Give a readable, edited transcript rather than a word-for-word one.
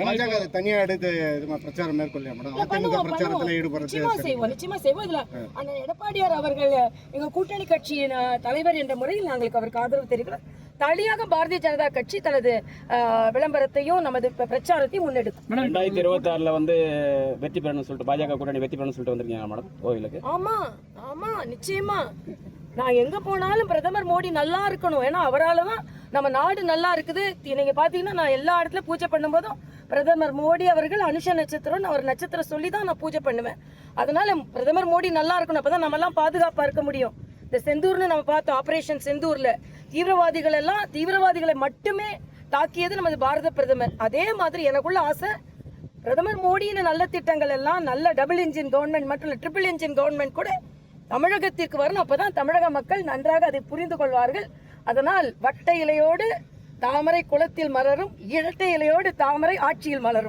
பாஜக தனியா எடுத்து பிரச்சாரம் மேற்கொள்ள பிரச்சாரத்துல ஈடுபடுறது நிச்சயமா செய்வோம். இதுல அண்ணன் எடப்பாடியார் அவர்கள் எங்க கூட்டணி கட்சியின் தலைவர் என்ற முறையில் நாங்களுக்கு அவருக்கு ஆதரவு தெரிவிக்கிறோம். தனியாக பாரதிய ஜனதா கட்சி தனது விளம்பரத்தையும் நமது பிரச்சாரத்தையும் முன்னெடுக்கும். 2026 வெற்றி பெறணும்னு சொல்லிட்டு பாஜக கூட்டணி வெற்றி பெறணும்னு சொல்லிட்டு வந்திருக்கீங்க மேடம் கோவிலுக்கு. ஆமா நிச்சயமா நான் எங்க போனாலும் பிரதமர் மோடி நல்லா இருக்கணும். ஏன்னா அவரால் தான் நம்ம நாடு நல்லா இருக்குது. நீங்க பாத்தீங்கன்னா நான் எல்லா இடத்துல பூஜை பண்ணும்போதும் பிரதமர் மோடி அவர்கள் அனுஷ நட்சத்திரம் அவர் நட்சத்திரம் சொல்லி தான் நான் பூஜை பண்ணுவேன். அதனால பிரதமர் மோடி நல்லா இருக்கணும். அப்பதான் நம்ம எல்லாம் பாதுகாப்பா இருக்க முடியும். இந்த செந்தூர்னு நம்ம பார்த்தோம், ஆபரேஷன் செந்தூர்ல தீவிரவாதிகளை மட்டுமே தாக்கியது நமது பாரத பிரதமர். அதே மாதிரி எனக்குள்ள ஆசை பிரதமர் மோடியின் நல்ல திட்டங்கள் எல்லாம் நல்ல டபுள் இன்ஜின் கவர்மெண்ட் மற்றும் ட்ரிபிள் இன்ஜின் கவர்மெண்ட் கூட தமிழகத்திற்கு வரணும். அப்பதான் தமிழக மக்கள் நன்றாக அதை புரிந்து கொள்வார்கள். அதனால் வட்ட இலையோடு தாமரை குளத்தில் மலரும், இரட்டை இலையோடு தாமரை ஆட்சியில் மலரும்.